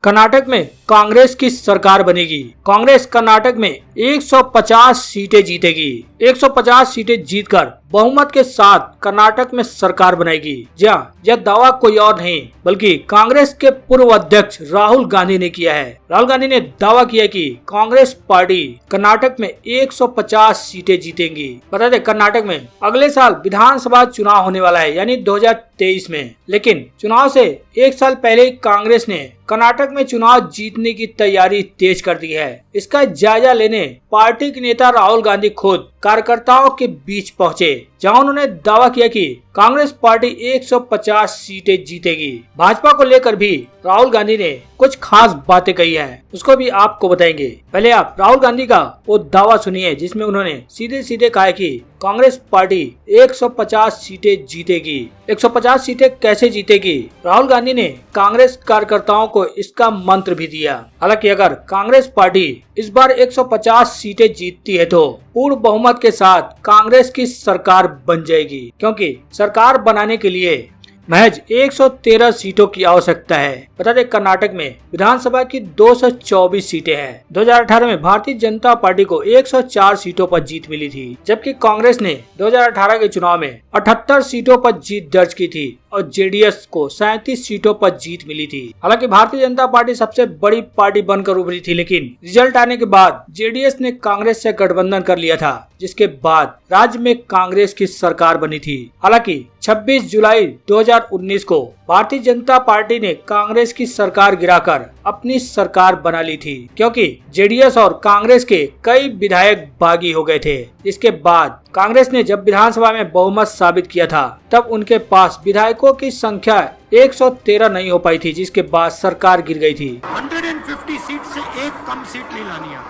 कर्नाटक में कांग्रेस की सरकार बनेगी। कांग्रेस कर्नाटक में 150 सीटें जीतेगी। 150 सीटें जीतकर बहुमत के साथ कर्नाटक में सरकार बनाएगी। जहाँ यह दावा कोई और नहीं बल्कि कांग्रेस के पूर्व अध्यक्ष राहुल गांधी ने किया है। राहुल गांधी ने दावा किया कि कांग्रेस पार्टी कर्नाटक में 150 सीटें जीतेंगी। बता दें, कर्नाटक में अगले साल विधानसभा चुनाव होने वाला है, यानी 2023 में। लेकिन चुनाव से एक साल पहले कांग्रेस ने कर्नाटक में चुनाव जीतने की तैयारी तेज कर दी है। इसका जायजा लेने पार्टी के नेता राहुल गांधी खुद कार्यकर्ताओं के बीच पहुंचे, जहां उन्होंने दावा किया कि कांग्रेस पार्टी 150 सीटें जीतेगी। भाजपा को लेकर भी राहुल गांधी ने कुछ खास बातें कही हैं, उसको भी आपको बताएंगे। पहले आप राहुल गांधी का वो दावा सुनिए जिसमें उन्होंने सीधे सीधे कहा कि कांग्रेस पार्टी 150 सीटें जीतेगी। 150 सीटें कैसे जीतेगी? राहुल गांधी ने कांग्रेस कार्यकर्ताओं को इसका मंत्र भी दिया। हालांकि अगर कांग्रेस पार्टी इस बार 150 सीटें जीतती है तो पूर्ण बहुमत के साथ कांग्रेस की सरकार बन जाएगी, क्योंकि सरकार बनाने के लिए महज 113 सीटों की आवश्यकता है। बता दें, कर्नाटक में विधानसभा की 224 सीटें हैं। 2018 में भारतीय जनता पार्टी को 104 सीटों पर जीत मिली थी, जबकि कांग्रेस ने 2018 के चुनाव में 78 सीटों पर जीत दर्ज की थी और जेडीएस को 37 सीटों पर जीत मिली थी। हालांकि भारतीय जनता पार्टी सबसे बड़ी पार्टी बनकर उभरी थी, लेकिन रिजल्ट आने के बाद जेडीएस ने कांग्रेस से गठबंधन कर लिया था, जिसके बाद राज्य में कांग्रेस की सरकार बनी थी। हालांकि 26 जुलाई 2019 को भारतीय जनता पार्टी ने कांग्रेस की सरकार गिराकर अपनी सरकार बना ली थी, क्योंकि जेडीएस और कांग्रेस के कई विधायक बागी हो गए थे। इसके बाद कांग्रेस ने जब विधानसभा में बहुमत साबित किया था, तब उनके पास विधायकों की संख्या 113 नहीं हो पाई थी, जिसके बाद सरकार गिर गई थी। 150 सीट से एक कम सीट नहीं लानी है।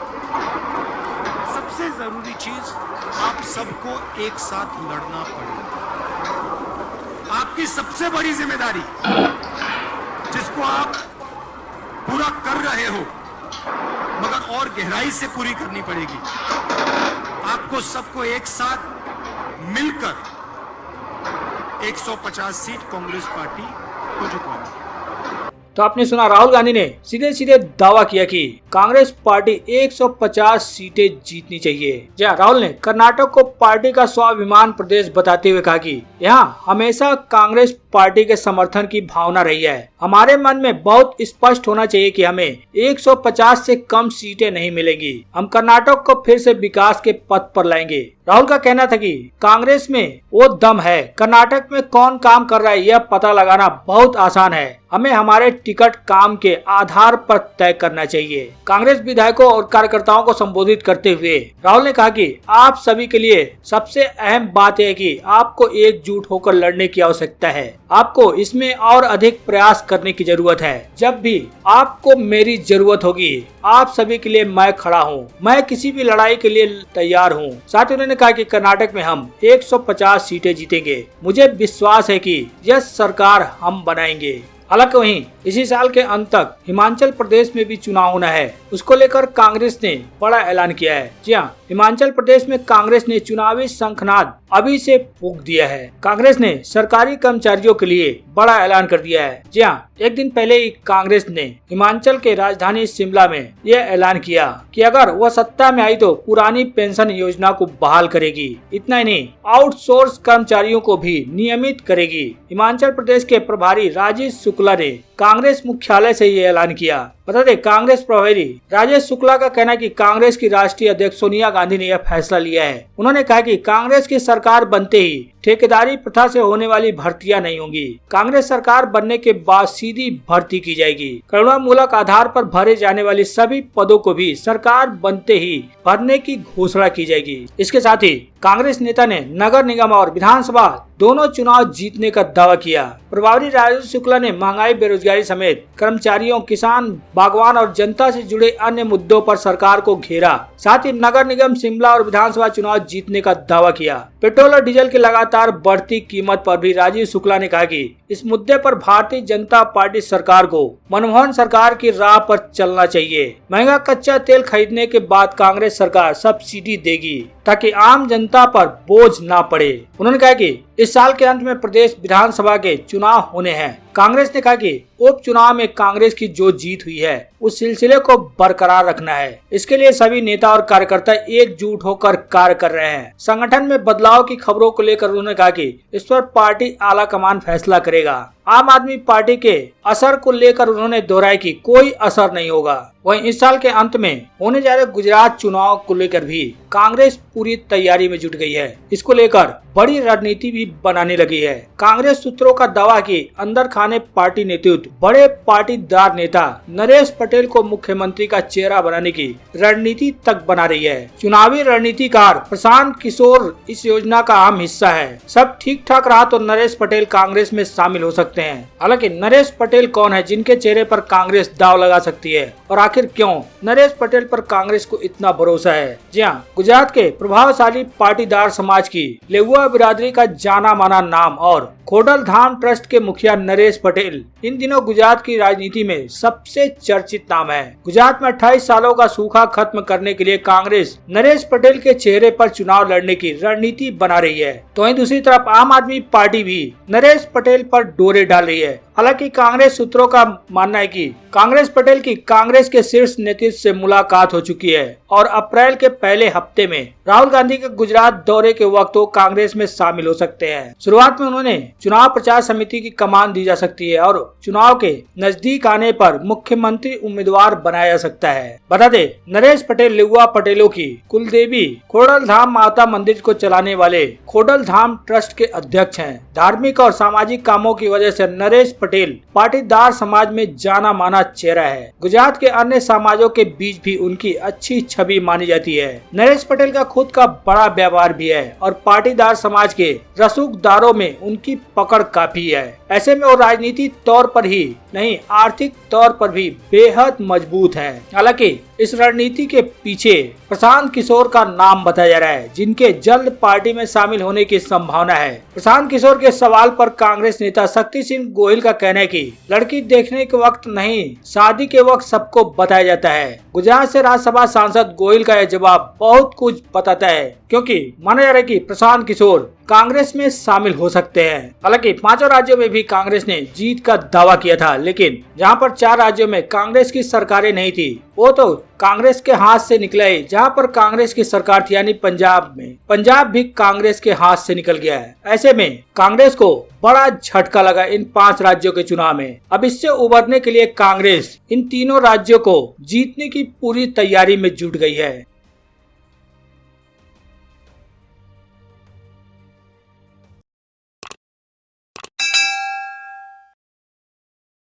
सबसे जरूरी चीज, आप सबको एक साथ लड़ना पड़ेगा। आपकी सबसे बड़ी जिम्मेदारी, जिसको आप पूरा कर रहे हो मगर और गहराई से पूरी करनी पड़ेगी। आपको सबको एक साथ मिलकर 150 सीट कांग्रेस पार्टी को जितवानी है। तो आपने सुना, राहुल गांधी ने सीधे सीधे दावा किया कि कांग्रेस पार्टी 150 सीटें जीतनी चाहिए। जहाँ राहुल ने कर्नाटक को पार्टी का स्वाभिमान प्रदेश बताते हुए कहा कि यहाँ हमेशा कांग्रेस पार्टी के समर्थन की भावना रही है। हमारे मन में बहुत स्पष्ट होना चाहिए कि हमें 150 से कम सीटें नहीं मिलेंगी। हम कर्नाटक को फिर से विकास के पथ पर लाएंगे। राहुल का कहना था कि कांग्रेस में वो दम है, कर्नाटक में कौन काम कर रहा है यह पता लगाना बहुत आसान है। हमें हमारे टिकट काम के आधार पर तय करना चाहिए। कांग्रेस विधायकों और कार्यकर्ताओं को संबोधित करते हुए राहुल ने कहा कि आप सभी के लिए सबसे अहम बात है कि आपको एकजुट होकर लड़ने की आवश्यकता है। आपको इसमें और अधिक प्रयास करने की जरूरत है। जब भी आपको मेरी जरूरत होगी, आप सभी के लिए मैं खड़ा हूँ। मैं किसी भी लड़ाई के लिए तैयार हूँ। साथ ही उन्होंने कहा कि कर्नाटक में हम 150 सीटें जीतेंगे। मुझे विश्वास है कि यह सरकार हम बनाएंगे। हालांकि वहीं इसी साल के अंत तक हिमाचल प्रदेश में भी चुनाव होना है। उसको लेकर कांग्रेस ने बड़ा ऐलान किया है। जी हाँ, हिमाचल प्रदेश में कांग्रेस ने चुनावी शंखनाद अभी से फूंक दिया है। कांग्रेस ने सरकारी कर्मचारियों के लिए बड़ा ऐलान कर दिया है। जी हाँ, एक दिन पहले ही कांग्रेस ने हिमाचल के राजधानी शिमला में यह ऐलान किया कि अगर वह सत्ता में आई तो पुरानी पेंशन योजना को बहाल करेगी। इतना ही नहीं, आउटसोर्स कर्मचारियों को भी नियमित करेगी। हिमाचल प्रदेश के प्रभारी राजेश शुक्ला ने कांग्रेस मुख्यालय से ये ऐलान किया। बता दें, कांग्रेस प्रभारी राजेश शुक्ला का कहना है कि कांग्रेस की राष्ट्रीय अध्यक्ष सोनिया गांधी ने यह फैसला लिया है। उन्होंने कहा कि कांग्रेस की सरकार बनते ही ठेकेदारी प्रथा से होने वाली भर्तियां नहीं होंगी। कांग्रेस सरकार बनने के बाद सीधी भर्ती की जाएगी। करुणामूलक आधार पर भरे जाने वाले सभी पदों को भी सरकार बनते ही भरने की घोषणा की जाएगी। इसके साथ ही कांग्रेस नेता ने नगर निगम और विधानसभा दोनों चुनाव जीतने का दावा किया। प्रभारी राजेश शुक्ला ने महंगाई, बेरोजगारी समेत कर्मचारियों, किसान, बागवान और जनता से जुड़े अन्य मुद्दों पर सरकार को घेरा। साथ ही नगर निगम, शिमला और विधानसभा चुनाव जीतने का दावा किया। पेट्रोल और डीजल की लगातार बढ़ती कीमत पर भी राजीव शुक्ला ने कहा कि इस मुद्दे पर भारतीय जनता पार्टी सरकार को मनमोहन सरकार की राह पर चलना चाहिए। महंगा कच्चा तेल खरीदने के बाद कांग्रेस सरकार सब्सिडी देगी ताकि आम जनता पर बोझ ना पड़े। उन्होंने कहा कि इस साल के अंत में प्रदेश विधानसभा के चुनाव होने हैं। कांग्रेस ने कहा कि उपचुनाव में कांग्रेस की जो जीत हुई है उस सिलसिले को बरकरार रखना है। इसके लिए सभी नेता और कार्यकर्ता एकजुट होकर कार्य कर रहे हैं। संगठन में बदलाव की खबरों को लेकर उन्होंने कहा कि इस पर पार्टी आला कमान फैसला करेगा। आम आदमी पार्टी के असर को लेकर उन्होंने दोहराया कि कोई असर नहीं होगा। वहीं इस साल के अंत में होने जा रहे गुजरात चुनाव को लेकर भी कांग्रेस पूरी तैयारी में जुट गई है। इसको लेकर बड़ी रणनीति भी बनाने लगी है। कांग्रेस सूत्रों का दावा कि अंदर खाने पार्टी नेतृत्व बड़े पाटीदार नेता नरेश पटेल को मुख्यमंत्री का चेहरा बनाने की रणनीति तक बना रही है। चुनावी रणनीतिकार प्रशांत किशोर इस योजना का अहम हिस्सा है। सब ठीक ठाक रहा तो नरेश पटेल कांग्रेस में शामिल हो सकते हैं। हालांकि नरेश पटेल कौन है जिनके चेहरे पर कांग्रेस दाव लगा सकती है और आखिर क्यों नरेश पटेल पर कांग्रेस को इतना भरोसा है? जी हाँ, गुजरात के प्रभावशाली पाटीदार समाज की लेउआ बिरादरी का जाना माना नाम और खोडल धाम ट्रस्ट के मुखिया नरेश पटेल इन दिनों गुजरात की राजनीति में सबसे चर्चित नाम है। गुजरात में 28 सालों का सूखा खत्म करने के लिए कांग्रेस नरेश पटेल के चेहरे पर चुनाव लड़ने की रणनीति बना रही है, तो वहीं दूसरी तरफ आम आदमी पार्टी भी नरेश पटेल पर डोरे डाल रही है। हालांकि कांग्रेस सूत्रों का मानना है कि कांग्रेस पटेल की कांग्रेस के शीर्ष नेतृत्व से मुलाकात हो चुकी है और अप्रैल के पहले हफ्ते में राहुल गांधी के गुजरात दौरे के वक्त वो कांग्रेस में शामिल हो सकते हैं। शुरुआत में उन्होंने चुनाव प्रचार समिति की कमान दी जा सकती है और चुनाव के नजदीक आने पर मुख्यमंत्री उम्मीदवार बनाया जा सकता है। बता दें, नरेश पटेल लेउआ पटेलों की कुलदेवी खोडल धाम माता मंदिर को चलाने वाले खोडल धाम ट्रस्ट के अध्यक्ष हैं। धार्मिक और सामाजिक कामों की वजह से नरेश पटेल पाटीदार समाज में जाना माना चेहरा है। गुजरात के अन्य समाजों के बीच भी उनकी अच्छी छवि मानी जाती है। नरेश पटेल का खुद का बड़ा व्यापार भी है और पाटीदार समाज के रसूखदारों में उनकी पकड़ काफी है। ऐसे में वो राजनीतिक तौर पर ही नहीं आर्थिक तौर पर भी बेहद मजबूत है। हालांकि इस रणनीति के पीछे प्रशांत किशोर का नाम बताया जा रहा है, जिनके जल्द पार्टी में शामिल होने की संभावना है। प्रशांत किशोर के सवाल पर कांग्रेस नेता शक्ति सिंह गोहिल का कहना है कि लड़की देखने के वक्त नहीं, शादी के वक्त सबको बताया जाता है। गुजरात से राज्यसभा सांसद गोहिल का यह जवाब बहुत कुछ बताता है, क्योंकि माना जा रहा है कि प्रशांत किशोर कांग्रेस में शामिल हो सकते हैं। हालांकि 5 राज्यों में भी कांग्रेस ने जीत का दावा किया था, लेकिन जहां पर 4 राज्यों में कांग्रेस की सरकारें नहीं थी वो तो कांग्रेस के हाथ से निकला ही। जहां पर कांग्रेस की सरकार थी यानी पंजाब में, पंजाब भी कांग्रेस के हाथ से निकल गया है। ऐसे में कांग्रेस को बड़ा झटका लगा इन 5 राज्यों के चुनाव में। अब इससे उबरने के लिए कांग्रेस इन तीनों राज्यों को जीतने की पूरी तैयारी में जुट गई है।